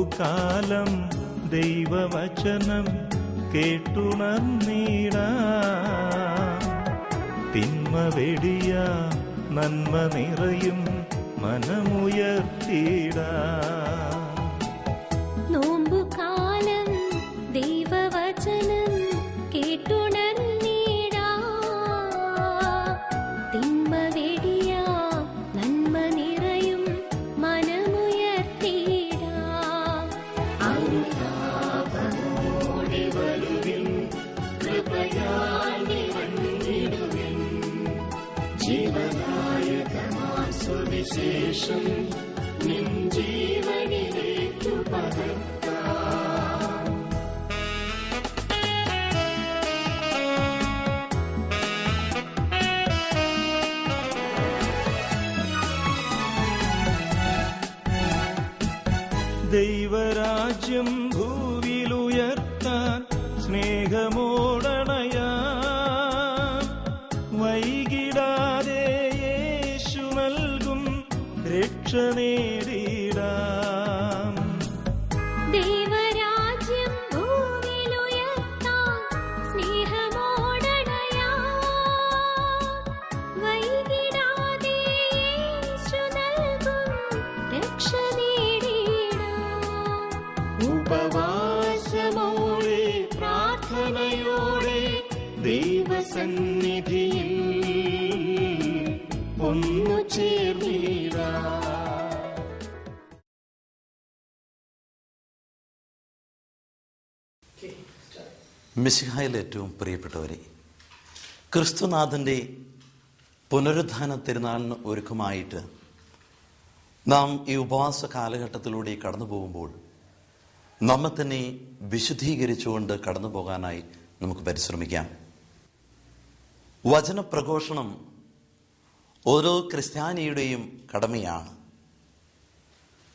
നോമ്പുകാലം ദൈവവചനം കേട്ടുണർന്നിടാം. തിന്മ വെടിയ നന്മ നിറയും മനമുയർത്തിടാം. നോമ്പുകാലം ദൈവവചനം കേട്ടുണർന്നിടാം. തിന്മ വെടിയ നന്മ നിറയും മനമുയർത്തിടാം. അനുതാപമോടെ വരുവിൻ, കൃപയാൽ നിറഞ്ഞിടുവിൻ. ജീവദായകമാം സുവിശേഷം നിൻ ജീവനിലേക്കു പകർത്താം. ദൈവരാജ്യം ഭൂവിലുയർത്താൻ സ്നേഹമോടണയാം. വൈകിടാതെ യേശു നൽകും രക്ഷ നേടിടാം. ദൈവരാജ്യം ഭൂവിലുയർത്താൻ സ്നേഹമോടണയാം. വൈകിടാതെ യേശു നൽകും രക്ഷ നേടിടാം. ഉപവാസമോടെ പ്രാർത്ഥനയോടെ ദൈവസന്നിധിയിൽ ഒന്നു ചേർന്നിടാം. മിശിഹായിൽ ഏറ്റവും പ്രിയപ്പെട്ടവരെ, ക്രിസ്തുനാഥൻ്റെ പുനരുത്ഥാന തിരുനാളിന് ഒരുക്കമായിട്ട് നാം ഈ ഉപവാസ കാലഘട്ടത്തിലൂടെ കടന്നു പോകുമ്പോൾ നമ്മെ തന്നെ വിശുദ്ധീകരിച്ചുകൊണ്ട് കടന്നു പോകാനായി നമുക്ക് പരിശ്രമിക്കാം. വചനപ്രഘോഷണം ഓരോ ക്രിസ്ത്യാനിയുടെയും കടമയാണ്.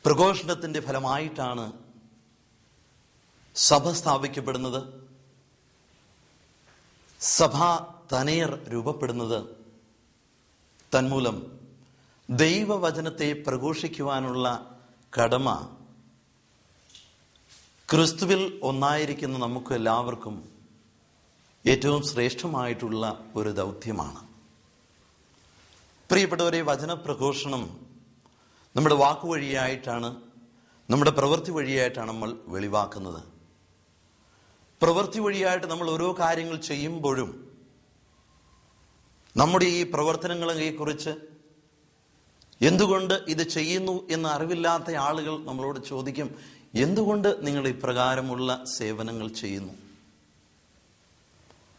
പ്രഘോഷണത്തിൻ്റെ ഫലമായിട്ടാണ് സഭ സ്ഥാപിക്കപ്പെടുന്നത്, സഭാ തനയർ രൂപപ്പെടുന്നത്. തന്മൂലം ദൈവവചനത്തെ പ്രഘോഷിക്കുവാനുള്ള കടമ ക്രിസ്തുവിൽ ഒന്നായിരിക്കുന്ന നമുക്ക് എല്ലാവർക്കും ഏറ്റവും ശ്രേഷ്ഠമായിട്ടുള്ള ഒരു ദൗത്യമാണ്. പ്രിയപ്പെട്ടവരെ, വചനപ്രഘോഷണം നമ്മുടെ വാക്കുവഴിയായിട്ടാണ്, നമ്മുടെ പ്രവൃത്തി വഴിയായിട്ടാണ് നമ്മൾ വെളിവാക്കുന്നത്. പ്രവൃത്തി വഴിയായിട്ട് നമ്മൾ ഓരോ കാര്യങ്ങൾ ചെയ്യുമ്പോഴും നമ്മുടെ ഈ പ്രവർത്തനങ്ങളെക്കുറിച്ച് എന്തുകൊണ്ട് ഇത് ചെയ്യുന്നു എന്ന് അറിവില്ലാത്ത ആളുകൾ നമ്മളോട് ചോദിക്കും, എന്തുകൊണ്ട് നിങ്ങൾ ഇപ്രകാരമുള്ള സേവനങ്ങൾ ചെയ്യുന്നു?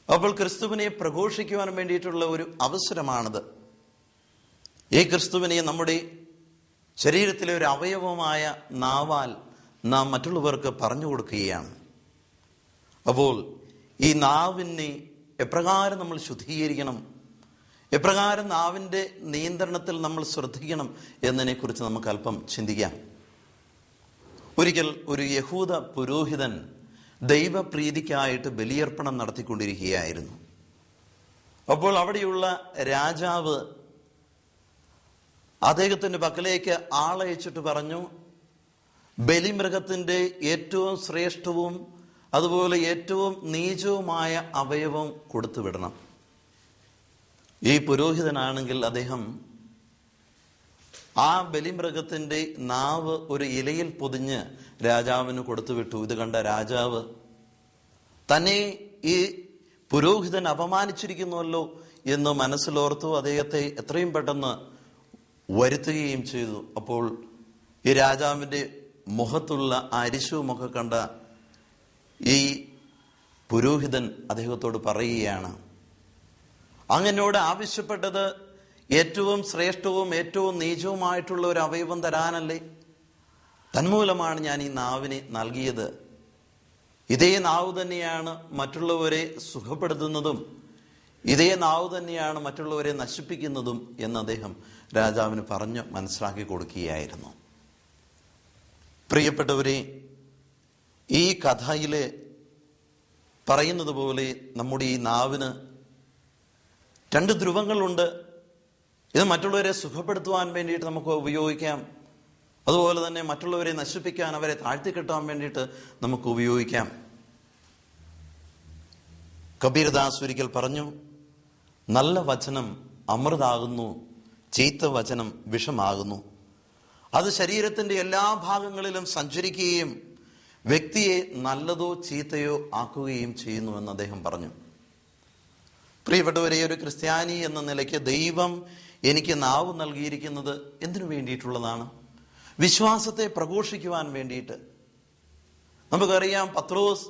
അപ്പോൾ ക്രിസ്തുവിനെ പ്രഘോഷിക്കുവാൻ വേണ്ടിയിട്ടുള്ള ഒരു അവസരമാണിത്. ഈ ക്രിസ്തുവിനെ നമ്മുടെ ശരീരത്തിലെ ഒരു അവയവമായ നാവാൽ നാം മറ്റുള്ളവർക്ക് പറഞ്ഞു കൊടുക്കുകയാണ്. അപ്പോൾ ഈ നാവിനെ എപ്രകാരം നമ്മൾ ശുദ്ധീകരിക്കണം, എപ്രകാരം നാവിൻ്റെ നിയന്ത്രണത്തിൽ നമ്മൾ ശ്രദ്ധിക്കണം എന്നതിനെക്കുറിച്ച് നമുക്ക് അല്പം ചിന്തിക്കാം. ഒരിക്കൽ ഒരു യഹൂദ പുരോഹിതൻ ദൈവപ്രീതിക്കായിട്ട് ബലിയർപ്പണം നടത്തിക്കൊണ്ടിരിക്കുകയായിരുന്നു. അപ്പോൾ അവിടെയുള്ള രാജാവ് അദ്ദേഹത്തിൻ്റെ പക്കലേക്ക് ആളയച്ചിട്ട് പറഞ്ഞു, ബലിമൃഗത്തിൻ്റെ ഏറ്റവും ശ്രേഷ്ഠവും അതുപോലെ ഏറ്റവും നീചവുമായ അവയവം കൊടുത്തുവിടണം. ഈ പുരോഹിതനാണെങ്കിൽ അദ്ദേഹം ആ ബലിമൃഗത്തിൻ്റെ നാവ് ഒരു ഇലയിൽ പൊതിഞ്ഞ് രാജാവിന് കൊടുത്തുവിട്ടു. ഇത് കണ്ട രാജാവ് തന്നെ ഈ പുരോഹിതൻ അപമാനിച്ചിരിക്കുന്നുവല്ലോ എന്ന് മനസ്സിലോർത്തു. അദ്ദേഹത്തെ എത്രയും പെട്ടെന്ന് വരുത്തുകയും ചെയ്തു. അപ്പോൾ ഈ രാജാവിൻ്റെ മുഖത്തുള്ള അരിശവുമൊക്കെ കണ്ട ഈ പുരോഹിതൻ അദ്ദേഹത്തോട് പറയുകയാണ്, അങ്ങനോട് ആവശ്യപ്പെട്ടത് ഏറ്റവും ശ്രേഷ്ഠവും ഏറ്റവും നീചവുമായിട്ടുള്ള ഒരു അവയവം തരാനല്ലേ? തന്മൂലമാണ് ഞാൻ ഈ നാവിനെ നൽകിയത്. ഇതേ നാവ് തന്നെയാണ് മറ്റുള്ളവരെ സുഖപ്പെടുത്തുന്നതും ഇതേ നാവ് തന്നെയാണ് മറ്റുള്ളവരെ നശിപ്പിക്കുന്നതും എന്ന് അദ്ദേഹം രാജാവിന് പറഞ്ഞ് മനസ്സിലാക്കി കൊടുക്കുകയായിരുന്നു. പ്രിയപ്പെട്ടവരെ, ഈ കഥയിലെ പറയുന്നത് പോലെ നമ്മുടെ ഈ നാവിന് രണ്ട് ധ്രുവങ്ങളുണ്ട്. ഇത് മറ്റുള്ളവരെ സുഖപ്പെടുത്തുവാൻ വേണ്ടിയിട്ട് നമുക്ക് ഉപയോഗിക്കാം, അതുപോലെ തന്നെ മറ്റുള്ളവരെ നശിപ്പിക്കാൻ, അവരെ താഴ്ത്തിക്കെട്ടാൻ വേണ്ടിയിട്ട് നമുക്ക് ഉപയോഗിക്കാം. കബീർദാസ് ഒരിക്കൽ പറഞ്ഞു, നല്ല വചനം അമൃതാകുന്നു, ചീത്ത വചനം വിഷമാകുന്നു. അത് ശരീരത്തിന്റെ എല്ലാ ഭാഗങ്ങളിലും സഞ്ചരിക്കുകയും വ്യക്തിയെ നല്ലതോ ചീത്തയോ ആക്കുകയും ചെയ്യുന്നുവെന്ന് അദ്ദേഹം പറഞ്ഞു. പ്രിയപ്പെട്ടവരെ, ഒരു ക്രിസ്ത്യാനി എന്ന നിലയ്ക്ക് ദൈവം എനിക്ക് നാവ് നൽകിയിരിക്കുന്നത് എന്തിനു വേണ്ടിയിട്ടുള്ളതാണ്? വിശ്വാസത്തെ പ്രഘോഷിക്കുവാൻ വേണ്ടിയിട്ട്. നമുക്കറിയാം, പത്രോസ്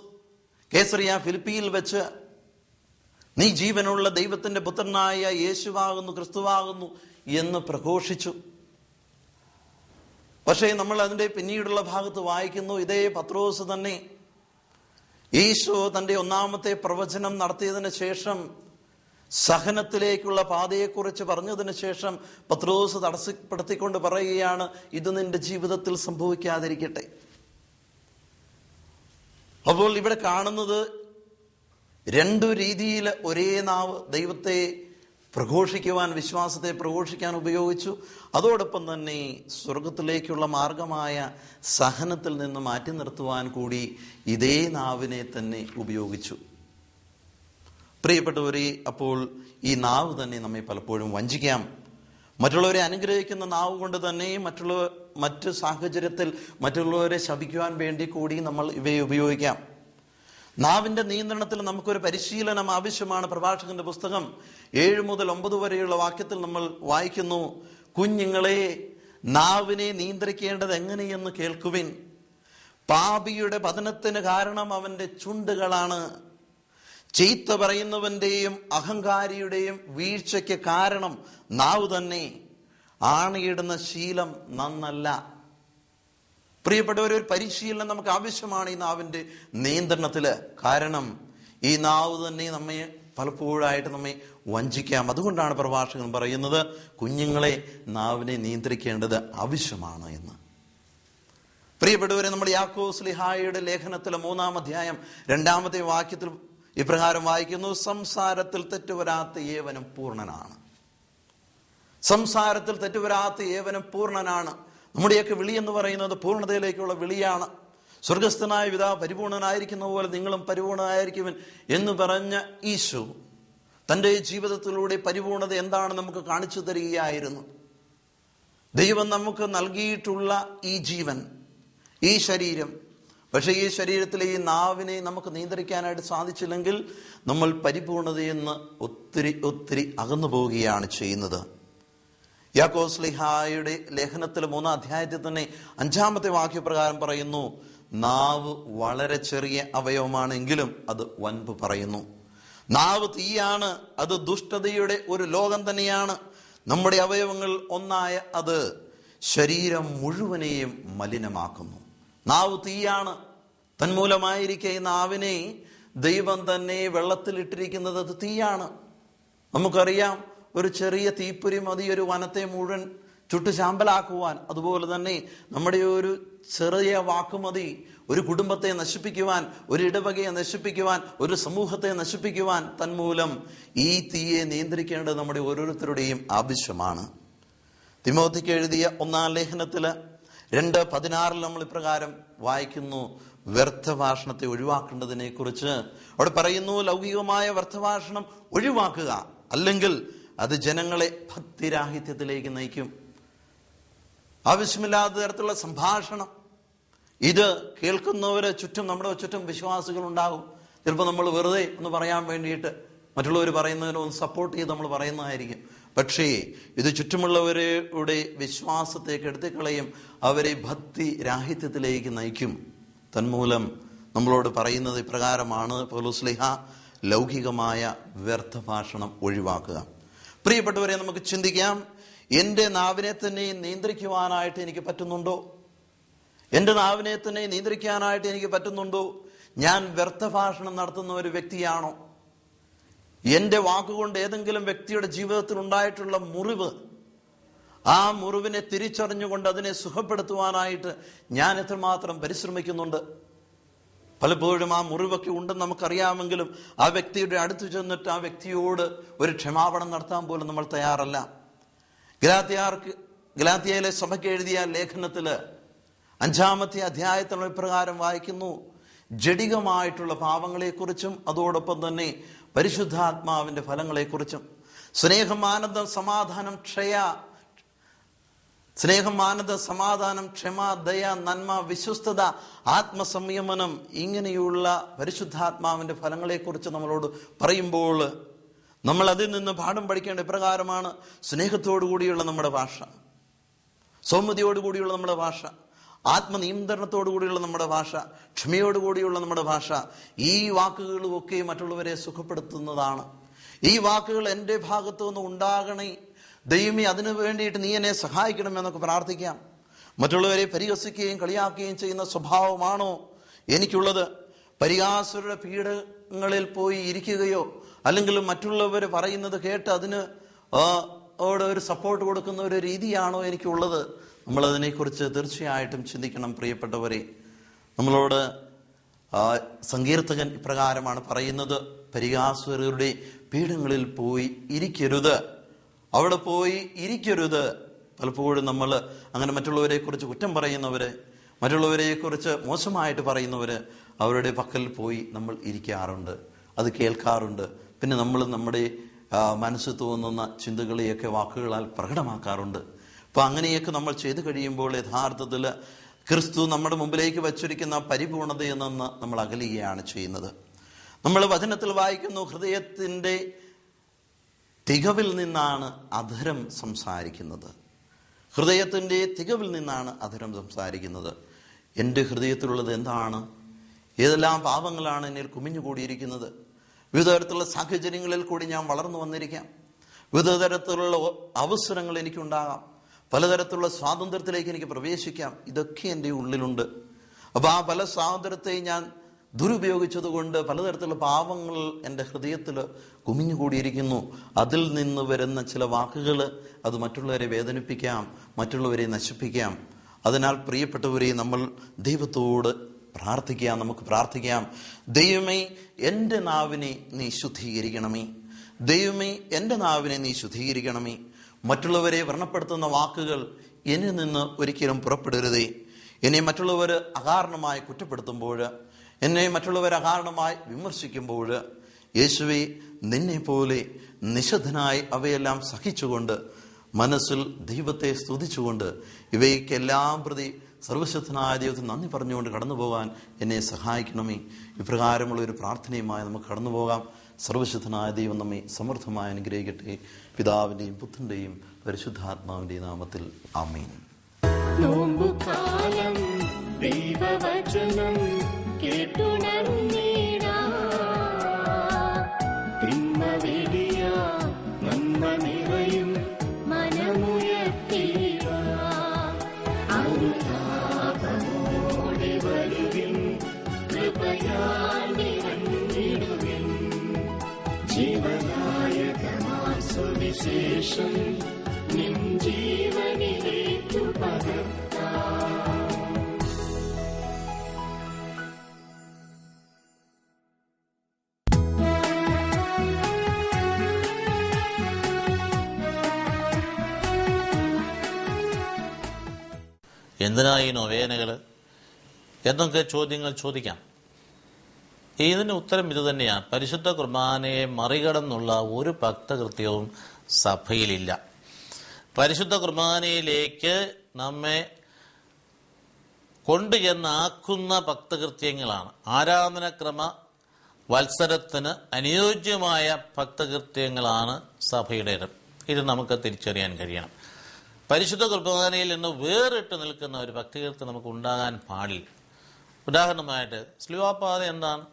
കേസറിയ ഫിലിപ്പിയിൽ വെച്ച് നീ ജീവനുള്ള ദൈവത്തിന്റെ പുത്രനായ യേശുവാകുന്നു, ക്രിസ്തുവാകുന്നു എന്ന് പ്രഘോഷിച്ചു. പക്ഷേ നമ്മൾ അതിന്റെ പിന്നീടുള്ള ഭാഗത്ത് വായിക്കുന്നു, ഇതേ പത്രോസ് തന്നെ യേശു തന്റെ ഒന്നാമത്തെ പ്രവചനം നടത്തിയതിന് ശേഷം, സഹനത്തിലേക്കുള്ള പാതയെക്കുറിച്ച് പറഞ്ഞതിന് ശേഷം പത്രോസ് തടസ്സപ്പെടുത്തിക്കൊണ്ട് പറയുകയാണ്, ഇത് നിന്റെ ജീവിതത്തിൽ സംഭവിക്കാതിരിക്കട്ടെ. അപ്പോൾ ഇവിടെ കാണുന്നത് രണ്ടു രീതിയിൽ ഒരേ നാവ് ദൈവത്തെ പ്രഘോഷിക്കുവാൻ, വിശ്വാസത്തെ പ്രഘോഷിക്കാൻ ഉപയോഗിച്ചു. അതോടൊപ്പം തന്നെ സ്വർഗത്തിലേക്കുള്ള മാർഗമായ സഹനത്തിൽ നിന്ന് മാറ്റി നിർത്തുവാൻ കൂടി ഇതേ നാവിനെ തന്നെ ഉപയോഗിച്ചു. പ്രിയപ്പെട്ടവരെ, അപ്പോൾ ഈ നാവ് തന്നെ നമ്മെ പലപ്പോഴും വഞ്ചിക്കാം. മറ്റുള്ളവരെ അനുഗ്രഹിക്കുന്ന നാവ് കൊണ്ട് തന്നെ മറ്റു സാഹചര്യത്തിൽ മറ്റുള്ളവരെ ശപിക്കുവാൻ വേണ്ടി കൂടി നമ്മൾ ഇവയെ ഉപയോഗിക്കാം. നാവിന്റെ നിയന്ത്രണത്തിൽ നമുക്കൊരു പരിശീലനം ആവശ്യമാണ്. പ്രഭാഷകന്റെ പുസ്തകം 7 മുതൽ 9 വരെയുള്ള വാക്യത്തിൽ നമ്മൾ വായിക്കുന്നു, കുഞ്ഞുങ്ങളെ, നാവിനെ നിയന്ത്രിക്കേണ്ടത് എങ്ങനെയെന്ന് കേൾക്കുവിൻ. പാപിയുടെ പതനത്തിന് കാരണം അവന്റെ ചുണ്ടുകളാണ്. ചീത്ത പറയുന്നവന്റെയും അഹങ്കാരിയുടെയും വീഴ്ചയ്ക്ക് കാരണം നാവ് തന്നെ. ആണിയിടുന്ന ശീലം നന്നല്ല. പ്രിയപ്പെട്ടവർ, ഒരു പരിശീലനം നമുക്ക് ആവശ്യമാണ് ഈ നാവിന്റെ നിയന്ത്രണത്തില്. കാരണം ഈ നാവ് തന്നെ നമ്മെ പലപ്പോഴായിട്ട് നമ്മെ വഞ്ചിക്കാം. അതുകൊണ്ടാണ് പ്രഭാഷകൻ പറയുന്നത്, കുഞ്ഞുങ്ങളെ, നാവിനെ നിയന്ത്രിക്കേണ്ടത് ആവശ്യമാണ് എന്ന്. പ്രിയപ്പെട്ടവരെ, നമ്മൾ യാക്കോബ് ശ്ലീഹായുടെ ലേഖനത്തിലെ 3-ാം അധ്യായം 2-ാമത്തെ വാക്യത്തിൽ ഇപ്രകാരം വായിക്കുന്നു, സംസാരത്തിൽ തെറ്റുവരാത്ത ഏവനും പൂർണ്ണനാണ്. സംസാരത്തിൽ തെറ്റുവരാത്ത ഏവനും പൂർണ്ണനാണ്. നമ്മുടെയൊക്കെ വിളി എന്ന് പറയുന്നത് പൂർണ്ണതയിലേക്കുള്ള വിളിയാണ്. സ്വർഗസ്ഥനായ പിതാവ് പരിപൂർണനായിരിക്കുന്ന പോലെ നിങ്ങളും പരിപൂർണനായിരിക്കുവൻ എന്ന് പറഞ്ഞ ഈശോ തൻ്റെ ജീവിതത്തിലൂടെ പരിപൂർണത എന്താണ് നമുക്ക് കാണിച്ചു തരികയായിരുന്നു. ദൈവം നമുക്ക് നൽകിയിട്ടുള്ള ഈ ജീവൻ, ഈ ശരീരം, പക്ഷേ ഈ ശരീരത്തിലെ ഈ നാവിനെ നമുക്ക് നിയന്ത്രിക്കാനായിട്ട് സാധിച്ചില്ലെങ്കിൽ നമ്മൾ പരിപൂർണതയിൽ നിന്ന് ഒത്തിരി അകന്നു പോവുകയാണ് ചെയ്യുന്നത്. യാക്കോബ് ശ്ലീഹായുടെ ലേഖനത്തിൽ 3-ാം അധ്യായത്തിൽ തന്നെ 5-ാമത്തെ വാക്യപ്രകാരം പറയുന്നു, നാവ് വളരെ ചെറിയ അവയവമാണെങ്കിലും അത് വൻപ് പറയുന്നു. നാവ് തീയാണ്, അത് ദുഷ്ടതയുടെ ഒരു ലോകം തന്നെയാണ്. നമ്മുടെ അവയവങ്ങൾ ഒന്നായ അത് ശരീരം മുഴുവനെയും മലിനമാക്കുന്നു. നാവ് തീയാണ്. തന്മൂലമായിരിക്കെ ഈ നാവിനെ ദൈവം തന്നെ വെള്ളത്തിലിട്ടിരിക്കുന്നത് അത് തീയാണ്. നമുക്കറിയാം, ഒരു ചെറിയ തീപ്പൊരി മതി ഒരു വനത്തെ മുഴുവൻ ചുട്ടു ശാമ്പലാക്കുവാൻ. അതുപോലെ തന്നെ നമ്മുടെ ഒരു ചെറിയ വാക്കുമതി ഒരു കുടുംബത്തെ നശിപ്പിക്കുവാൻ, ഒരു ഇടവകയെ നശിപ്പിക്കുവാൻ, ഒരു സമൂഹത്തെ നശിപ്പിക്കുവാൻ. തന്മൂലം ഈ തീയെ നിയന്ത്രിക്കേണ്ടത് നമ്മുടെ ഓരോരുത്തരുടെയും ആവശ്യമാണ്. തിമോത്തിക്ക് എഴുതിയ 1-ാം ലേഖനത്തില് 2:16 നമ്മൾ ഇപ്രകാരം വായിക്കുന്നു, വ്യർത്ഥഭാഷണത്തെ ഒഴിവാക്കേണ്ടതിനെ കുറിച്ച് അവിടെ പറയുന്നു, ലൗകികമായ വ്യർത്ഥഭാഷണം ഒഴിവാക്കുക, അല്ലെങ്കിൽ അത് ജനങ്ങളെ ഭക്തിരാഹിത്യത്തിലേക്ക് നയിക്കും. ആവശ്യമില്ലാത്ത തരത്തിലുള്ള സംഭാഷണം, ഇത് കേൾക്കുന്നവര് ചുറ്റും, നമ്മുടെ ചുറ്റും വിശ്വാസികൾ ഉണ്ടാകും. ചിലപ്പോൾ നമ്മൾ വെറുതെ ഒന്ന് പറയാൻ വേണ്ടിയിട്ട് മറ്റുള്ളവർ പറയുന്നതിനെ ഒന്ന് സപ്പോർട്ട് ചെയ്ത് നമ്മൾ പറയുന്നതായിരിക്കും. പക്ഷേ ഇത് ചുറ്റുമുള്ളവരുടെ വിശ്വാസത്തെ കെടുത്തിക്കളയും, അവരെ ഭക്തി രാഹിത്യത്തിലേക്ക് നയിക്കും. തന്മൂലം നമ്മളോട് പറയുന്നത് ഇപ്രകാരമാണ്, പൗലോസ്ലീഹ, ലൗകികമായ വ്യർത്ഥഭാഷണം ഒഴിവാക്കുക. പ്രിയപ്പെട്ടവരെ, നമുക്ക് ചിന്തിക്കാം, എൻ്റെ നാവിനെ തന്നെ നിയന്ത്രിക്കുവാനായിട്ട് എനിക്ക് പറ്റുന്നുണ്ടോ? എൻ്റെ നാവിനെ തന്നെ നിയന്ത്രിക്കാനായിട്ട് എനിക്ക് പറ്റുന്നുണ്ടോ? ഞാൻ വ്യർത്ഥഭാഷണം നടത്തുന്ന ഒരു വ്യക്തിയാണോ? എൻ്റെ വാക്കുകൊണ്ട് ഏതെങ്കിലും വ്യക്തിയുടെ ജീവിതത്തിൽ ഉണ്ടായിട്ടുള്ള മുറിവ്, ആ മുറിവിനെ തിരിച്ചറിഞ്ഞുകൊണ്ട് അതിനെ സുഖപ്പെടുത്തുവാനായിട്ട് ഞാൻ എത്രമാത്രം പരിശ്രമിക്കുന്നുണ്ട്? പലപ്പോഴും ആ മുറിവൊക്കെ ഉണ്ടെന്ന് നമുക്കറിയാമെങ്കിലും ആ വ്യക്തിയുടെ അടുത്ത് ചെന്നിട്ട് ആ വ്യക്തിയോട് ഒരു ക്ഷമാപണം നടത്താൻ പോലും നമ്മൾ തയ്യാറല്ല. ഗലാത്യർക്ക് ഗലാത്യയിലെ സഭയ്ക്ക് എഴുതിയ ലേഖനത്തില് 5-ാമത്തെ അധ്യായത്തിൽ ഇപ്രകാരം വായിക്കുന്നു: ജഡികമായിട്ടുള്ള പാപങ്ങളെക്കുറിച്ചും അതോടൊപ്പം തന്നെ പരിശുദ്ധാത്മാവിന്റെ ഫലങ്ങളെക്കുറിച്ചും. സ്നേഹം, ആനന്ദം, സമാധാനം, ക്ഷമ, ദയ, നന്മ, വിശ്വസ്തത, ആത്മസംയമനം, ഇങ്ങനെയുള്ള പരിശുദ്ധാത്മാവിന്റെ ഫലങ്ങളെക്കുറിച്ച് നമ്മളോട് പറയുമ്പോൾ നമ്മൾ അതിൽ നിന്ന് പാഠം പഠിക്കേണ്ട ഇപ്രകാരമാണ്: സ്നേഹത്തോടു കൂടിയുള്ള നമ്മുടെ ഭാഷ, സൗമ്യതയോടുകൂടിയുള്ള നമ്മുടെ ഭാഷ, ആത്മനിയന്ത്രണത്തോടു കൂടിയുള്ള നമ്മുടെ ഭാഷ, ക്ഷമയോടുകൂടിയുള്ള നമ്മുടെ ഭാഷ. ഈ വാക്കുകളുമൊക്കെ മറ്റുള്ളവരെ സുഖപ്പെടുത്തുന്നതാണ്. ഈ വാക്കുകൾ എൻ്റെ ഭാഗത്തു നിന്ന് ഉണ്ടാകണേ ദൈവമേ, അതിനു വേണ്ടിയിട്ട് നീ എന്നെ സഹായിക്കണമെന്നൊക്കെ പ്രാർത്ഥിക്കാം. മറ്റുള്ളവരെ പരിഹസിക്കുകയും കളിയാക്കുകയും ചെയ്യുന്ന സ്വഭാവമാണോ എനിക്കുള്ളത്? പരിഹാസരുടെ പീഠങ്ങളിൽ പോയി ഇരിക്കുകയോ അല്ലെങ്കിൽ മറ്റുള്ളവർ പറയുന്നത് കേട്ട് അതിന് ഒരു സപ്പോർട്ട് കൊടുക്കുന്ന ഒരു രീതിയാണോ എനിക്കുള്ളത്? നമ്മളതിനെക്കുറിച്ച് തീർച്ചയായിട്ടും ചിന്തിക്കണം പ്രിയപ്പെട്ടവരെ. നമ്മളോട് സങ്കീർത്തകൻ ഇപ്രകാരമാണ് പറയുന്നത്: പരിഹാസരുടെ പീഠങ്ങളിൽ പോയി ഇരിക്കരുത്, അവിടെ പോയി ഇരിക്കരുത്. പലപ്പോഴും നമ്മൾ അങ്ങനെ മറ്റുള്ളവരെ കുറിച്ച് കുറ്റം പറയുന്നവര്, മറ്റുള്ളവരെ കുറിച്ച് മോശമായിട്ട് പറയുന്നവര്, അവരുടെ പക്കൽ പോയി നമ്മൾ ഇരിക്കാറുണ്ട്, അത് കേൾക്കാറുണ്ട്. പിന്നെ നമ്മൾ നമ്മുടെ മനസ്സ് തോന്നുന്ന ചിന്തകളെയൊക്കെ വാക്കുകളാൽ പ്രകടമാക്കാറുണ്ട്. അപ്പൊ അങ്ങനെയൊക്കെ നമ്മൾ ചെയ്തു കഴിയുമ്പോൾ യഥാർത്ഥത്തിൽ ക്രിസ്തു നമ്മുടെ മുമ്പിലേക്ക് വച്ചിരിക്കുന്ന പരിപൂർണതയിൽ നിന്ന് നമ്മൾ അകലുകയാണ് ചെയ്യുന്നത്. നമ്മൾ വചനത്തിൽ വായിക്കുന്നു, ഹൃദയത്തിന്റെ തികവിൽ നിന്നാണ് അധരം സംസാരിക്കുന്നത്. ഹൃദയത്തിന്റെ തികവിൽ നിന്നാണ് അധരം സംസാരിക്കുന്നത്. എൻ്റെ ഹൃദയത്തിലുള്ളത് എന്താണ്? ഏതെല്ലാം പാപങ്ങളാണ് എന്നിൽ കുമിഞ്ഞുകൂടിയിരിക്കുന്നത്? വിവിധ തരത്തിലുള്ള സാഹചര്യങ്ങളിൽ കൂടി ഞാൻ വളർന്നു വന്നിരിക്കാം. വിവിധ തരത്തിലുള്ള അവസരങ്ങൾ എനിക്കുണ്ടാകാം. പലതരത്തിലുള്ള സ്വാതന്ത്ര്യത്തിലേക്ക് എനിക്ക് പ്രവേശിക്കാം. ഇതൊക്കെ എൻ്റെ ഉള്ളിലുണ്ട്. അപ്പൊ ആ പല സ്വാതന്ത്ര്യത്തെ ഞാൻ ദുരുപയോഗിച്ചതുകൊണ്ട് പലതരത്തിലുള്ള പാപങ്ങൾ എൻ്റെ ഹൃദയത്തിൽ കുമിഞ്ഞുകൂടിയിരിക്കുന്നു. അതിൽ നിന്ന് വരുന്ന ചില വാക്കുകൾ അത് മറ്റുള്ളവരെ വേദനിപ്പിക്കാം, മറ്റുള്ളവരെ നശിപ്പിക്കാം. അതിനാൽ പ്രിയപ്പെട്ടവരെ, നമ്മൾ ദൈവത്തോട് പ്രാർത്ഥിക്കാം. നമുക്ക് പ്രാർത്ഥിക്കാം: ദൈവമേ, എൻ്റെ നാവിനെ നീ ശുദ്ധീകരിക്കണമേ. ദൈവമേ, എൻ്റെ നാവിനെ നീ ശുദ്ധീകരിക്കണമേ. മറ്റുള്ളവരെ വ്രണപ്പെടുത്തുന്ന വാക്കുകൾ എന്നിൽ നിന്ന് ഒരിക്കലും പുറപ്പെടരുതേ. എന്നെ മറ്റുള്ളവർ അകാരണമായി കുറ്റപ്പെടുത്തുമ്പോൾ, എന്നെ മറ്റുള്ളവർ അകാരണമായി വിമർശിക്കുമ്പോൾ, യേശുവേ, നിന്നെ പോലെ നിശബ്ദനായി അവയെല്ലാം സഹിച്ചുകൊണ്ട് മനസ്സിൽ ദൈവത്തെ സ്തുതിച്ചുകൊണ്ട് ഇവയ്ക്കെല്ലാം പ്രതി സർവശക്തനായ ദൈവത്തിന് നന്ദി പറഞ്ഞുകൊണ്ട് കടന്നു പോകാൻ എന്നെ സഹായിക്കണമേ. ഇപ്രകാരമുള്ള ഒരു പ്രാർത്ഥനയുമായി നമുക്ക് കടന്നു പോകാം. സർവശക്തനായ ദൈവം നമ്മെ സമൃദ്ധമായി അനുഗ്രഹിക്കട്ടെ. പിതാവിന്റെയും പുത്രന്റെയും പരിശുദ്ധാത്മാവിന്റെയും നാമത്തിൽ ആമേൻ. നോമ്പുകാലം ദൈവവചനം കേട്ടുണർന്നിടാ, തിന്മ വെടിയ നന്മ നിറയും മനമുയർത്തിടാ. അനുതാപമോടെ വരുവിൻ, കൃപയാൽ നിറഞ്ഞിടുവിൻ. ജീവനായകമാം സുവിശേഷം നിൻ ജീവനിലേക്കു പകർത്താം. എന്തിനാ ഈ നൊവേനകൾ എന്നൊക്കെ ചോദ്യങ്ങൾ ചോദിക്കാം. ഇതിന് ഉത്തരം ഇത് തന്നെയാണ്. പരിശുദ്ധ കുർബാനയെ മറികടന്നുള്ള ഒരു ഭക്തകൃത്യവും സഭയിലില്ല. പരിശുദ്ധ കുർബാനയിലേക്ക് നമ്മെ കൊണ്ടുചെന്നാക്കുന്ന ഭക്തകൃത്യങ്ങളാണ്. ആരാധനക്രമ വത്സരത്തിന് അനുയോജ്യമായ ഭക്തകൃത്യങ്ങളാണ് സഭയുടേത്. ഇത് നമുക്ക് തിരിച്ചറിയാൻ കഴിയണം. പരിശുദ്ധ കുർബാനയിൽ നിന്ന് വേറിട്ട് നിൽക്കുന്ന ഒരു ഭക്തികൃത്യം നമുക്ക് ഉണ്ടാകാൻ പാടില്ല. ഉദാഹരണമായിട്ട് സ്ലിവാപാത എന്താണ്?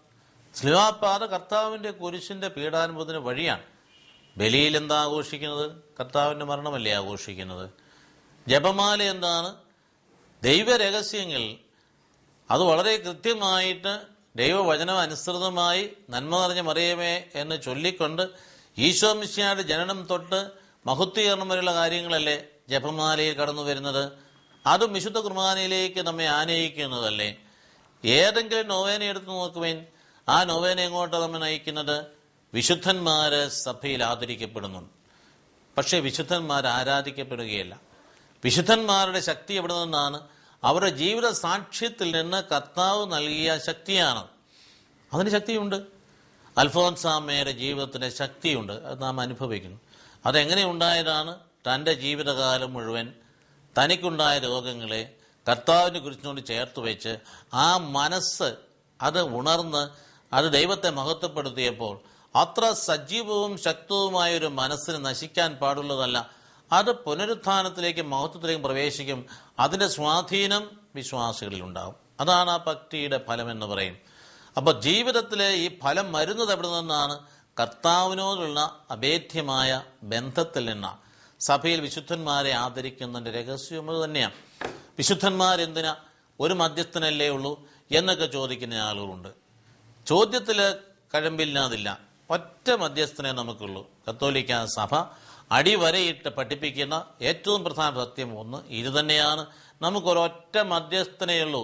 സ്ലിവാപാത കർത്താവിൻ്റെ കുരിശിൻ്റെ പീഡാനുഭവത്തിന് വഴിയാണ്. ബലിയിൽ എന്താ ആഘോഷിക്കുന്നത്? കർത്താവിൻ്റെ മരണമല്ലേ ആഘോഷിക്കുന്നത്. ജപമാല എന്താണ്? ദൈവരഹസ്യങ്ങൾ. അത് വളരെ കൃത്യമായിട്ട് ദൈവവചനം അനുസൃതമായി നന്മ നിറഞ്ഞ മറിയമേ എന്ന് ചൊല്ലിക്കൊണ്ട് ഈശോ മിശിഹായുടെ ജനനം തൊട്ട് മഹത്വീകരണം വരെയുള്ള കാര്യങ്ങളല്ലേ ജപമാലയിൽ കടന്നു വരുന്നത്. അതും വിശുദ്ധ കുർബാനയിലേക്ക് നമ്മെ ആനയിക്കുന്നതല്ലേ. ഏതെങ്കിലും നോവേന എടുത്ത് നോക്കുവേൻ, ആ നോവേന എങ്ങോട്ടാണ് നമ്മെ നയിക്കുന്നത്? വിശുദ്ധന്മാര് സഭയിൽ ആദരിക്കപ്പെടുന്നുണ്ട്. പക്ഷേ വിശുദ്ധന്മാർ ആരാധിക്കപ്പെടുകയല്ല. വിശുദ്ധന്മാരുടെ ശക്തി എവിടെ നിന്നാണ്? അവരുടെ ജീവിത സാക്ഷ്യത്തിൽ നിന്ന് കർത്താവ് നൽകിയ ശക്തിയാണ്. അതിന് ശക്തിയുണ്ട്. അൽഫോൻസാമ്മയുടെ ജീവിതത്തിന് ശക്തിയുണ്ട്. അത് നാം അനുഭവിക്കുന്നു. അതെങ്ങനെ ഉണ്ടായതാണ്? തൻ്റെ ജീവിതകാലം മുഴുവൻ തനിക്കുണ്ടായ രോഗങ്ങളെ കർത്താവിനെ കുറിച്ചുകൊണ്ട് ചേർത്ത് വെച്ച് ആ മനസ്സ് അത് ഉണർന്ന് അത് ദൈവത്തെ മഹത്വപ്പെടുത്തിയപ്പോൾ അത്ര സജീവവും ശക്തവുമായ ഒരു മനസ്സിന് നശിക്കാൻ പാടുള്ളതല്ല. അത് പുനരുത്ഥാനത്തിലേക്കും മഹത്വത്തിലേക്കും പ്രവേശിക്കും. അതിൻ്റെ സ്വാധീനം വിശ്വാസികളിൽ ഉണ്ടാകും. അതാണ് ആ ഭക്തിയുടെ ഫലം എന്ന് പറയും. അപ്പോൾ ജീവിതത്തിലെ ഈ ഫലം വരുന്നത് എവിടെ നിന്നാണ്? കർത്താവിനോടുള്ള അഭേദ്യമായ ബന്ധത്തിൽ നിന്നാണ്. സഭയിൽ വിശുദ്ധന്മാരെ ആദരിക്കുന്നതിൻ്റെ രഹസ്യം അത് തന്നെയാണ്. വിശുദ്ധന്മാരെന്തിനാ? ഒരു മധ്യസ്ഥനല്ലേ ഉള്ളൂ എന്നൊക്കെ ചോദിക്കുന്ന ആളുകളുണ്ട്. ചോദ്യത്തിൽ കഴമ്പില്ലാതില്ല. ഒറ്റ മധ്യസ്ഥനെ നമുക്കുള്ളൂ. കത്തോലിക്ക സഭ അടിവരയിട്ട് പഠിപ്പിക്കുന്ന ഏറ്റവും പ്രധാന സത്യം ഒന്ന് ഇത് തന്നെയാണ്. നമുക്കൊരൊറ്റ മധ്യസ്ഥനെയുള്ളൂ.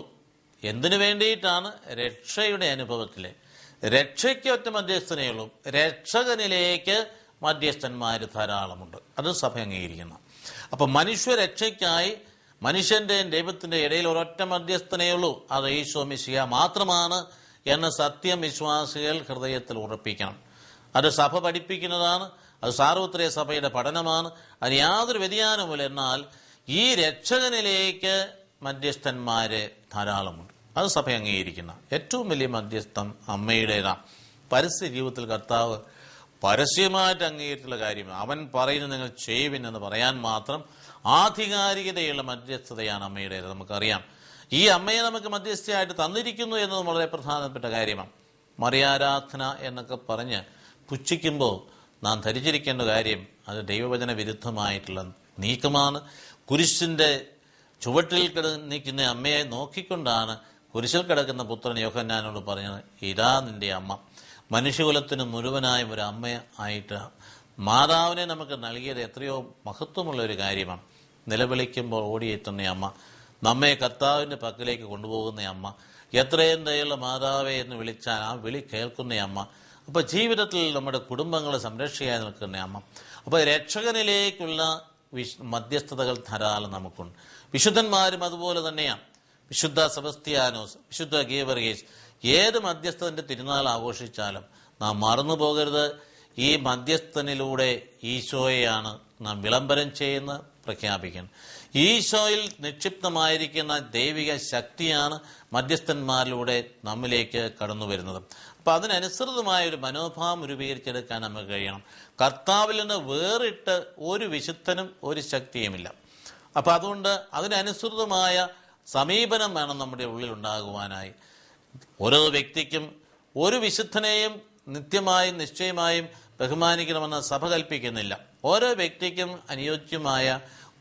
എന്തിനു വേണ്ടിയിട്ടാണ്? രക്ഷയുടെ അനുഭവത്തിലെ രക്ഷയ്ക്ക് ഒറ്റ മധ്യസ്ഥനെയുള്ളൂ. രക്ഷകനിലേക്ക് മധ്യസ്ഥന്മാർ ധാരാളമുണ്ട്. അത് സഭ അംഗീകരിക്കണം. അപ്പം മനുഷ്യരക്ഷയ്ക്കായി മനുഷ്യൻ്റെയും ദൈവത്തിൻ്റെ ഇടയിൽ ഒരൊറ്റ മധ്യസ്ഥനെയുള്ളൂ. അത് ഈശോ മിശിഹ മാത്രമാണ് എന്ന സത്യം വിശ്വാസികൾ ഹൃദയത്തിൽ ഉറപ്പിക്കണം. അത് സഭ പഠിപ്പിക്കുന്നതാണ്. അത് സാർവത്രിക സഭയുടെ പഠനമാണ്. അതിന് യാതൊരു വ്യതിയാനവുമില്ല. എന്നാൽ ഈ രക്ഷകനിലേക്ക് മധ്യസ്ഥന്മാരെ ധാരാളമുണ്ട്. അത് സഭ അംഗീകരിക്കുന്ന ഏറ്റവും വലിയ മധ്യസ്ഥം അമ്മയുടേതാണ്. പരസ്യ ജീവിതത്തിൽ കർത്താവ് പരസ്യമായിട്ട് അംഗീകരിച്ചുള്ള കാര്യമാണ്. അവൻ പറയുന്നത് നിങ്ങൾ ചെയ്യുവിൻ എന്ന് പറയാൻ മാത്രം ആധികാരികതയുള്ള മധ്യസ്ഥതയാണ് അമ്മയുടേത്. നമുക്കറിയാം. ഈ അമ്മയെ നമുക്ക് മധ്യസ്ഥയായിട്ട് തന്നിരിക്കുന്നു എന്നത് വളരെ പ്രധാനപ്പെട്ട കാര്യമാണ്. മറിയാരാധന എന്നൊക്കെ പറഞ്ഞ് പുച്ഛിക്കുമ്പോൾ നാം ധരിച്ചിരിക്കേണ്ട കാര്യം അത് ദൈവവചന വിരുദ്ധമായിട്ടുള്ള നീക്കമാണ്. കുരിശിൻ്റെ ചുവട്ടിൽ നിൽക്കുന്ന അമ്മയെ നോക്കിക്കൊണ്ടാണ് കുരിശിൽ കിടക്കുന്ന പുത്രൻ യോഹന്നാനോട് പറഞ്ഞത്, ഇതാ നിന്റെ അമ്മ. മനുഷ്യകുലത്തിന് മുഴുവനായും ഒരു അമ്മ ആയിട്ട് മാതാവിനെ നമുക്ക് നൽകിയത് എത്രയോ മഹത്വമുള്ള ഒരു കാര്യമാണ്. നിലവിളിക്കുമ്പോൾ ഓടിയെത്തുന്ന അമ്മ, നമ്മെ കർത്താവിൻ്റെ പക്കലേക്ക് കൊണ്ടുപോകുന്ന അമ്മ, എത്രയും ദയുള്ള മാതാവേ എന്ന് വിളിച്ചാൽ ആ വിളി കേൾക്കുന്ന അമ്മ. അപ്പോൾ ജീവിതത്തിൽ നമ്മുടെ കുടുംബങ്ങളെ സംരക്ഷിക്കാൻ നിൽക്കുന്ന അമ്മ. അപ്പോൾ രക്ഷകനിലേക്കുള്ള മധ്യസ്ഥതകൾ ധാരാളം നമുക്കുണ്ട്. വിശുദ്ധന്മാരും അതുപോലെ തന്നെയാണ്. വിശുദ്ധ സെബസ്ത്യാനോസ്, വിശുദ്ധ ഗീവർഗീസ്, ഏത് മധ്യസ്ഥൻ്റെ തിരുനാൾ ആഘോഷിച്ചാലും നാം മറന്നു പോകരുത്. ഈ മധ്യസ്ഥനിലൂടെ ഈശോയെയാണ് നാം വിളംബരം ചെയ്യുന്ന പ്രഖ്യാപിക്കുന്നത്. ഈശോയിൽ നിക്ഷിപ്തമായിരിക്കുന്ന ദൈവിക ശക്തിയാണ് മധ്യസ്ഥന്മാരിലൂടെ നമ്മിലേക്ക് കടന്നു വരുന്നത്. അപ്പം അതിനനുസൃതമായ ഒരു മനോഭാവം രൂപീകരിച്ചെടുക്കാൻ നമുക്ക് കഴിയണം. കർത്താവിൽ നിന്ന് വേറിട്ട് ഒരു വിശുദ്ധനും ഒരു ശക്തിയുമില്ല. അപ്പം അതുകൊണ്ട് അതിനനുസൃതമായ സമീപനം വേണം നമ്മുടെ ഉള്ളിൽ ഉണ്ടാകുവാനായി. ഓരോ വ്യക്തിക്കും ഒരു വിശുദ്ധനെയും നിത്യമായും നിശ്ചയമായും ബഹുമാനിക്കണമെന്ന് സഭ കൽപ്പിക്കുന്നില്ല. ഓരോ വ്യക്തിക്കും അനുയോജ്യമായ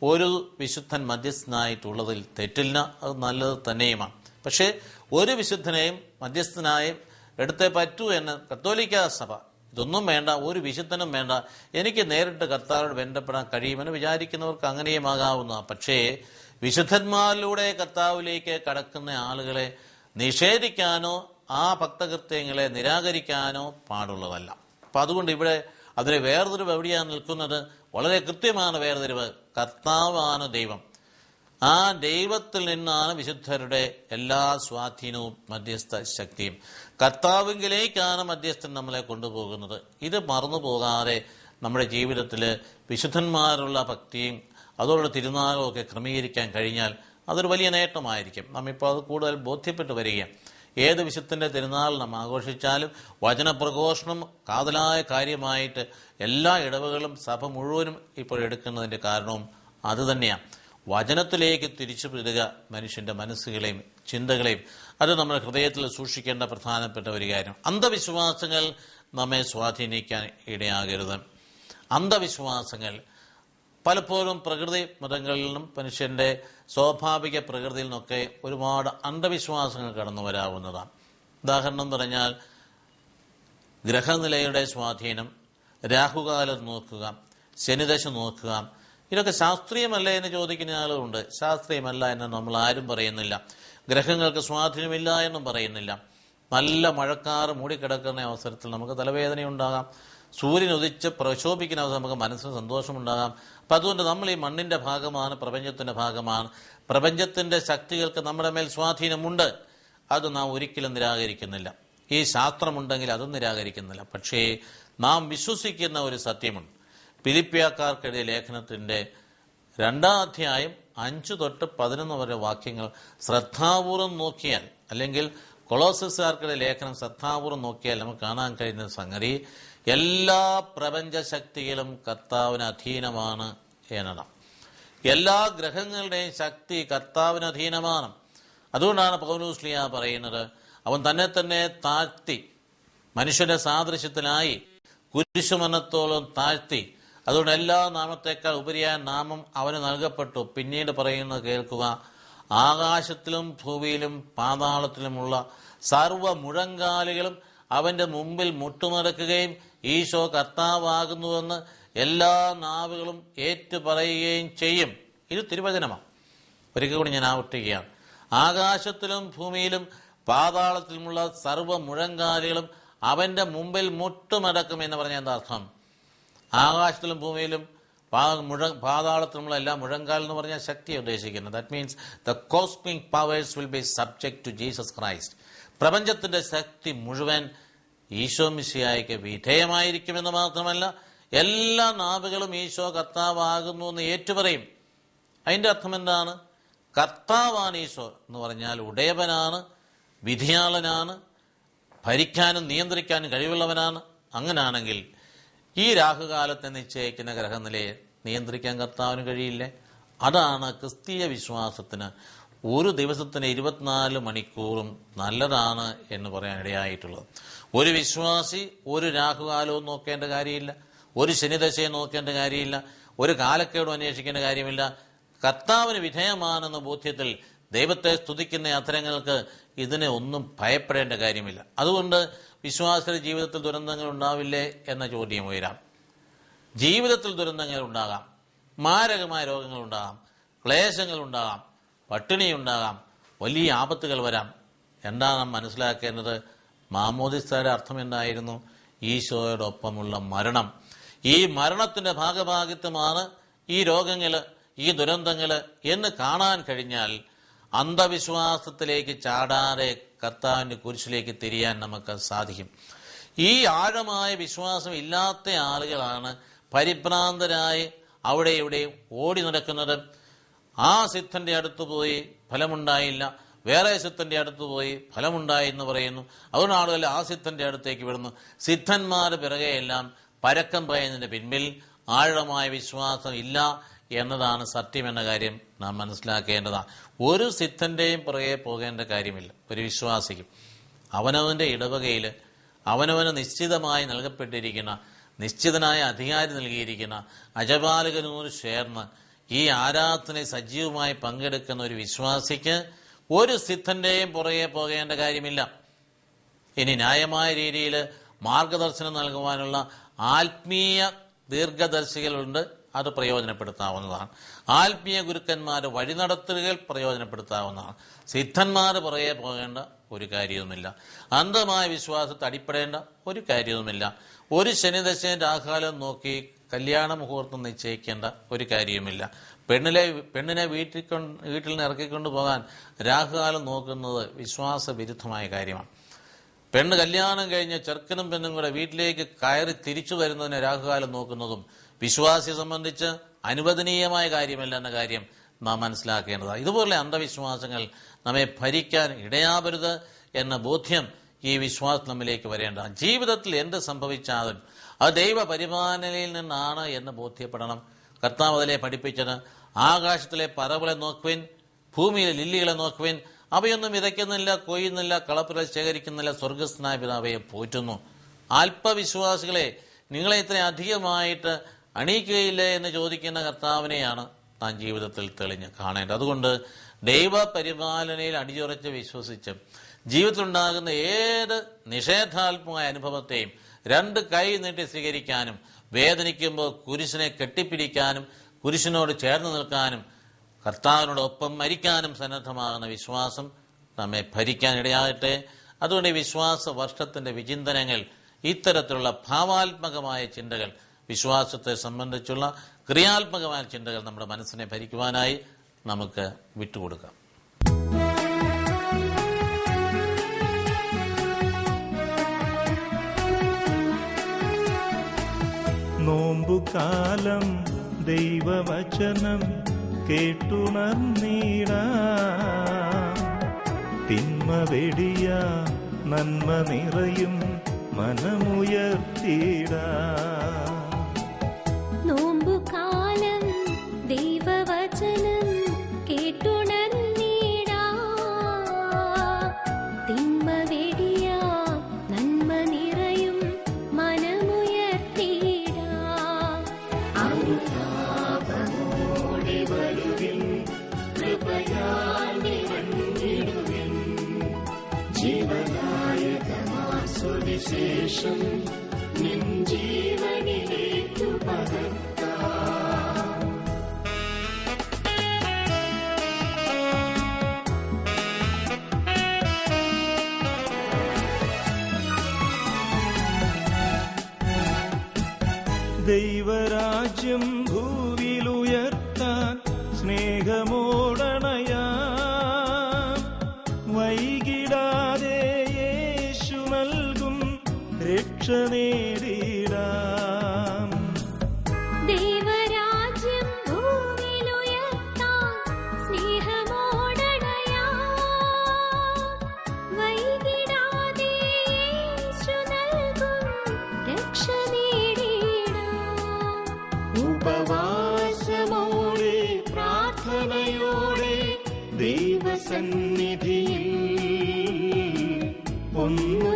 ഒരു വിശുദ്ധൻ മധ്യസ്ഥനായിട്ടുള്ളതിൽ തെറ്റില്ല. അത് നല്ലത് തന്നെയുമാണ്. പക്ഷേ ഒരു വിശുദ്ധനെയും മധ്യസ്ഥനായും എടുത്തേ പറ്റൂ എന്ന് കത്തോലിക്ക സഭ ഇതൊന്നും വേണ്ട, ഒരു വിശുദ്ധനും വേണ്ട, എനിക്ക് നേരിട്ട് കർത്താവിനോട് ബന്ധപ്പെടാൻ കഴിയുമെന്ന് വിചാരിക്കുന്നവർക്ക് അങ്ങനെയും ആകാവുന്ന. പക്ഷേ വിശുദ്ധന്മാരിലൂടെ കർത്താവിലേക്ക് കടക്കുന്ന ആളുകളെ നിഷേധിക്കാനോ ആ ഭക്തകൃത്യങ്ങളെ നിരാകരിക്കാനോ പാടുള്ളതല്ല. അപ്പം അതുകൊണ്ട് ഇവിടെ അതിന് വേർതിരിവ് എവിടെയാണ് നിൽക്കുന്നത്? വളരെ കൃത്യമാണ് വേർതിരിവ്. കർത്താവാണ് ദൈവം. ആ ദൈവത്തിൽ നിന്നാണ് വിശുദ്ധരുടെ എല്ലാ സ്വാധീനവും മധ്യസ്ഥ ശക്തിയും. കർത്താവിങ്കിലേക്കാണ് മധ്യസ്ഥൻ നമ്മളെ കൊണ്ടുപോകുന്നത്. ഇത് മറന്നു പോകാതെ നമ്മുടെ ജീവിതത്തിൽ വിശുദ്ധന്മാരുള്ള ഭക്തിയും അതോടുള്ള തിരുനാളും ഒക്കെ ക്രമീകരിക്കാൻ കഴിഞ്ഞാൽ അതൊരു വലിയ നേട്ടമായിരിക്കും. നമ്മിപ്പോൾ അത് കൂടുതൽ ബോധ്യപ്പെട്ടു വരികയാണ്. ഏത് വിശുദ്ധൻ്റെ തിരുനാൾ നാം ആഘോഷിച്ചാലും വചനപ്രഘോഷണം കാതലായ കാര്യമായിട്ട് എല്ലാ ഇടവകളും സഭ മുഴുവനും ഇപ്പോൾ എടുക്കുന്നതിൻ്റെ കാരണവും അതുതന്നെയാണ്. വചനത്തിലേക്ക് തിരിച്ചു വിടുക മനുഷ്യൻ്റെ മനസ്സുകളെയും ചിന്തകളെയും. അത് നമ്മുടെ ഹൃദയത്തിൽ സൂക്ഷിക്കേണ്ട പ്രധാനപ്പെട്ട ഒരു കാര്യം. അന്ധവിശ്വാസങ്ങൾ നമ്മെ സ്വാധീനിക്കാൻ ഇടയാകരുത്. അന്ധവിശ്വാസങ്ങൾ പലപ്പോഴും പ്രകൃതി മതങ്ങളിൽ നിന്നും മനുഷ്യൻ്റെ സ്വാഭാവിക പ്രകൃതിയിൽ നിന്നൊക്കെ ഒരുപാട് അന്ധവിശ്വാസങ്ങൾ കടന്നു വരാവുന്നതാണ്. ഉദാഹരണം പറഞ്ഞാൽ ഗ്രഹനിലയുടെ സ്വാധീനം, രാഹുകാലം നോക്കുക, ശനിദശ നോക്കുക. ഇതൊക്കെ ശാസ്ത്രീയമല്ല എന്ന് ചോദിക്കുന്ന ആളുകളുണ്ട്. ശാസ്ത്രീയമല്ല എന്ന് നമ്മൾ ആരും പറയുന്നില്ല. ഗ്രഹങ്ങൾക്ക് സ്വാധീനമില്ല എന്നും പറയുന്നില്ല. നല്ല മഴക്കാറ് മൂടിക്കിടക്കുന്ന അവസരത്തിൽ നമുക്ക് തലവേദനയുണ്ടാകാം, സൂര്യൻ ഉദിച്ച് പ്രശോഭിക്കുന്ന അവസ്ഥ നമുക്ക് മനസ്സിന് സന്തോഷമുണ്ടാകാം. അപ്പം അതുകൊണ്ട് നമ്മൾ ഈ മണ്ണിൻ്റെ ഭാഗമാണ്, പ്രപഞ്ചത്തിൻ്റെ ഭാഗമാണ്. പ്രപഞ്ചത്തിൻ്റെ ശക്തികൾക്ക് നമ്മുടെ മേൽ സ്വാധീനമുണ്ട്. അത് നാം ഒരിക്കലും നിരാകരിക്കുന്നില്ല. ഈ ശാസ്ത്രമുണ്ടെങ്കിൽ അതും നിരാകരിക്കുന്നില്ല. പക്ഷേ നാം വിശ്വസിക്കുന്ന ഒരു സത്യമുണ്ട്. ഫിലിപ്പിയക്കാർക്കെഴുതിയ ലേഖനത്തിൻ്റെ 2-ാം അധ്യായം 5 തൊട്ട് 11 വരെ വാക്യങ്ങൾ ശ്രദ്ധാപൂർവം നോക്കിയാൽ, അല്ലെങ്കിൽ കൊളോസസുകാർക്കെഴുതിയ ലേഖനം ശ്രദ്ധാപൂർവം നോക്കിയാൽ നമുക്ക് കാണാൻ കഴിയുന്ന സംഗതി, എല്ലാ പ്രപഞ്ച ശക്തികളും കർത്താവിന് അധീനമാണ് എന്നതാണ്. എല്ലാ ഗ്രഹങ്ങളുടെയും ശക്തി കർത്താവിന് അധീനമാണ്. അതുകൊണ്ടാണ് പൗലോസ് ശ്ലീഹ പറയുന്നത്, അവൻ തന്നെ തന്നെ താഴ്ത്തി മനുഷ്യന്റെ സാദൃശ്യത്തിലായി കുരിശുമരണത്തോളം താഴ്ത്തി. അതുകൊണ്ട് എല്ലാ നാമത്തേക്കാൾ ഉപരിയായ നാമം അവന് നൽകപ്പെട്ടു. പിന്നീട് പറയുന്നത് കേൾക്കുക, ആകാശത്തിലും ഭൂമിയിലും പാതാളത്തിലുമുള്ള സർവ്വ മുഴങ്കാലുകളും അവന്റെ മുമ്പിൽ മുട്ടുമടക്കുകയും ഈശോ കർത്താവാകുന്നുവെന്ന് എല്ലാ നാവുകളും ഏറ്റുപറയുകയും ചെയ്യും. ഇത് തിരുവചനമാണ്. ഒരിക്കൽ കൂടി ഞാൻ ആവർത്തിക്കുകയാണ്. ആകാശത്തിലും ഭൂമിയിലും പാതാളത്തിലുമുള്ള സർവ്വ മുഴങ്കാലുകളും അവന്റെ മുമ്പിൽ മുട്ടുമടക്കും എന്ന് പറഞ്ഞ എന്താ അർത്ഥം? ആകാശത്തിലും ഭൂമിയിലും പാതാളത്തിലുമുള്ള എല്ലാ മുഴങ്കാൽ എന്ന് പറഞ്ഞാൽ ശക്തിയെ ഉദ്ദേശിക്കുന്നത്. That means the cosmic powers will be subject to Jesus Christ. പ്രപഞ്ചത്തിന്റെ ശക്തി മുഴുവൻ ഈശോ മിശിഹായ്ക്ക് വിധേയമായിരിക്കുമെന്ന് മാത്രമല്ല, എല്ലാ നാവുകളും ഈശോ കർത്താവാകുന്നു എന്ന് ഏറ്റുപറയും. അതിൻ്റെ അർത്ഥം എന്താണ്? കർത്താവാണ് ഈശോ എന്ന് പറഞ്ഞാൽ ഉടയവനാണ്, വിധിയാളനാണ്, ഭരിക്കാനും നിയന്ത്രിക്കാനും കഴിവുള്ളവനാണ്. അങ്ങനാണെങ്കിൽ ഈ രാഹുകാലത്തെ നിശ്ചയിക്കുന്ന ഗ്രഹനിലയെ നിയന്ത്രിക്കാൻ കർത്താവിന് കഴിയില്ലേ? അതാണ് ക്രിസ്തീയ വിശ്വാസത്തിന് ഒരു ദിവസത്തിന് 24 മണിക്കൂറും നല്ലതാണ് എന്ന് പറയാൻ ഇടയായിട്ടുള്ളത്. ഒരു വിശ്വാസി ഒരു രാഹുകാലവും നോക്കേണ്ട കാര്യമില്ല, ഒരു ശനിദശയും നോക്കേണ്ട കാര്യമില്ല, ഒരു കാലക്കേടും അന്വേഷിക്കേണ്ട കാര്യമില്ല. കർത്താവിന് വിധേയമാണെന്ന ബോധ്യത്തിൽ ദൈവത്തെ സ്തുതിക്കുന്ന അധരങ്ങൾക്ക് ഇതിനെ ഒന്നും ഭയപ്പെടേണ്ട കാര്യമില്ല. അതുകൊണ്ട് വിശ്വാസിയുടെ ജീവിതത്തിൽ ദുരന്തങ്ങൾ ഉണ്ടാവില്ലേ എന്ന ചോദ്യം ഉയരാം. ജീവിതത്തിൽ ദുരന്തങ്ങൾ ഉണ്ടാകാം, മാരകമായ രോഗങ്ങൾ ഉണ്ടാകാം, ക്ലേശങ്ങൾ ഉണ്ടാകാം, പട്ടിണി ഉണ്ടാകാം, വലിയ ആപത്തുകൾ വരാം. എന്താണ് നാം മനസ്സിലാക്കേണ്ടത്? മാമോദിസയുടെ അർത്ഥം എന്തായിരുന്നു? ഈശോയോടൊപ്പമുള്ള മരണം. ഈ മരണത്തിന്റെ ഭാഗഭാഗിത്വമാണ് ഈ രോഗങ്ങൾ, ഈ ദുരന്തങ്ങൾ എന്ന് കാണാൻ കഴിഞ്ഞാൽ അന്ധവിശ്വാസത്തിലേക്ക് ചാടാതെ കർത്താവിൻ്റെ കുരിശിലേക്ക് തിരിയാൻ നമുക്ക് സാധിക്കും. ഈ ആഴമായ വിശ്വാസം ഇല്ലാത്ത ആളുകളാണ് പരിഭ്രാന്തരായി അവിടെ ഇവിടെയും ഓടി നടക്കുന്നത്. ആ സിദ്ധന്റെ അടുത്ത് പോയി ഫലമുണ്ടായില്ല, വേറെ സിദ്ധന്റെ അടുത്ത് പോയി ഫലമുണ്ടായി എന്ന് പറയുന്നു. അതുകൊണ്ട് ആളുകൾ ആ സിദ്ധന്റെ അടുത്തേക്ക് വിടുന്നു. സിദ്ധന്മാർ പിറകെയെല്ലാം പരക്കം പറയുന്നതിന്റെ പിൻപിൽ ആഴമായ വിശ്വാസം ഇല്ല എന്നതാണ് സത്യമെന്ന കാര്യം നാം മനസ്സിലാക്കേണ്ടതാണ്. ഒരു സിദ്ധന്റെയും പുറകെ പോകേണ്ട കാര്യമില്ല. ഒരു വിശ്വാസിക്കും അവനവന്റെ ഇടവകയിൽ അവനവന് നിശ്ചിതമായി നൽകപ്പെട്ടിരിക്കുന്ന, നിശ്ചിതനായ അധികാരി നൽകിയിരിക്കുന്ന അജപാലകനോട് ചേർന്ന് ഈ ആരാധനയിൽ സജീവമായി പങ്കെടുക്കുന്ന ഒരു വിശ്വാസിക്ക് ഒരു സിദ്ധന്റെയും പുറകെ പോകേണ്ട കാര്യമില്ല. ഇനി ന്യായമായ രീതിയിൽ മാർഗദർശനം നൽകുവാനുള്ള ആത്മീയ ദീർഘദർശികളുണ്ട്, അത് പ്രയോജനപ്പെടുത്താവുന്നതാണ്. ആത്മീയ ഗുരുക്കന്മാർ വഴിനടത്തുകൾ പ്രയോജനപ്പെടുത്താവുന്നതാണ്. സിദ്ധന്മാർ പുറകെ പോകേണ്ട ഒരു കാര്യവുമില്ല. അന്ധമായ വിശ്വാസത്തെ അടിപ്പെടേണ്ട ഒരു കാര്യവുമില്ല. ഒരു ശനിദശയും രാഹുകാലം നോക്കി കല്യാണ മുഹൂർത്തം നിശ്ചയിക്കേണ്ട ഒരു കാര്യവുമില്ല. പെണ്ണിനെ വീട്ടിൽ നിന്ന് ഇറക്കിക്കൊണ്ട് പോകാൻ രാഹുകാലം നോക്കുന്നത് വിശ്വാസവിരുദ്ധമായ കാര്യമാണ്. പെണ്ണ് കല്യാണം കഴിഞ്ഞ് ചെറുക്കനും പെണ്ണും കൂടെ വീട്ടിലേക്ക് കയറി തിരിച്ചു വരുന്നതിന് രാഹുകാലം നോക്കുന്നതും വിശ്വാസിയെ സംബന്ധിച്ച് അനുവദനീയമായ കാര്യമല്ല എന്ന കാര്യം നാം മനസ്സിലാക്കേണ്ടതാണ്. ഇതുപോലെ അന്ധവിശ്വാസങ്ങൾ നമ്മെ ഭരിക്കാൻ ഇടയാവരുത് എന്ന ബോധ്യം ഈ വിശ്വാസം നമ്മിലേക്ക് വരേണ്ട. ജീവിതത്തിൽ എന്ത് സംഭവിച്ചാലും അത് ദൈവ പരിപാലനയിൽ നിന്നാണ് എന്ന് ബോധ്യപ്പെടണം. കർത്താവ് അതിലെ പഠിപ്പിച്ചത്, ആകാശത്തിലെ പറവുകളെ നോക്കുവിൻ, ഭൂമിയിലെ ലില്ലികളെ നോക്കുവിൻ, അവയൊന്നും വിതയ്ക്കുന്നില്ല, കൊയ്യുന്നില്ല, കളപ്പുരൽ ശേഖരിക്കുന്നില്ല, സ്വർഗസ്ഥനായ പിതാവയെ പോറ്റുന്നു. അല്പവിശ്വാസികളെ, നിങ്ങളെ ഇത്ര അധികമായിട്ട് അണിയിക്കുകയില്ലേ എന്ന് ചോദിക്കുന്ന കർത്താവിനെയാണ് താൻ ജീവിതത്തിൽ തെളിഞ്ഞ് കാണേണ്ടത്. അതുകൊണ്ട് ദൈവ പരിപാലനയിൽ അടിയുറച്ച് വിശ്വസിച്ച് ജീവിതത്തിലുണ്ടാകുന്ന ഏത് നിഷേധാത്മകമായ അനുഭവത്തെയും 2 കൈ നീട്ടി സ്വീകരിക്കാനും, വേദനിക്കുമ്പോൾ കുരിശിനെ കെട്ടിപ്പിടിക്കാനും, കുരിശിനോട് ചേർന്ന് നിൽക്കാനും, കർത്താവിനോടൊപ്പം മരിക്കാനും സന്നദ്ധമാകുന്ന വിശ്വാസം നമ്മെ ഭരിക്കാൻ ഇടയാകട്ടെ. അതുകൊണ്ട് ഈ വിശ്വാസ വർഷത്തിന്റെ വിചിന്തനങ്ങൾ ഇത്തരത്തിലുള്ള ഭാവാത്മകമായ ചിന്തകൾ, വിശ്വാസത്തെ സംബന്ധിച്ചുള്ള ക്രിയാത്മകമായ ചിന്തകൾ നമ്മുടെ മനസ്സിനെ ഭരിക്കുവാനായി നമുക്ക് വിട്ടുകൊടുക്കാം. നോമ്പുകാലം ദൈവവചനം കേട്ടുണർന്നിടാം. തിന്മ വെടിയ നന്മ നിറയും മനമുയർത്തിടാം. നോമ്പുകാലം ദൈവവചനം കേട്ടുണർന്നിടാം. തിന്മ വെടിയ നന്മ നിറയും മനമുയർത്തിടാം. അനുതാപമോടെ വരുവിൻ, കൃപയാൽ നിറഞ്ഞിടുവിൻ. ജീവനായകമാം സുവിശേഷം നിൻ ജീവനിലേക്കു പകർത്താം. ദൈവരാജ്യം ഭൂവിലുയർത്താൻ സ്നേഹമോടണയാം. വൈകിടാതെ യേശു നൽകും രക്ഷ നേടിടാം. ദൈവരാജ്യം ഭൂമിയിലുയർത്താൻ സ്നേഹമോടണയാം. വൈകിടാതെ യേശു നൽകും രക്ഷ നേടിടാം. ഉപവാസമോടെ പ്രാർത്ഥനയോടെ ദൈവസന്നിധിയിൽ ഒന്നു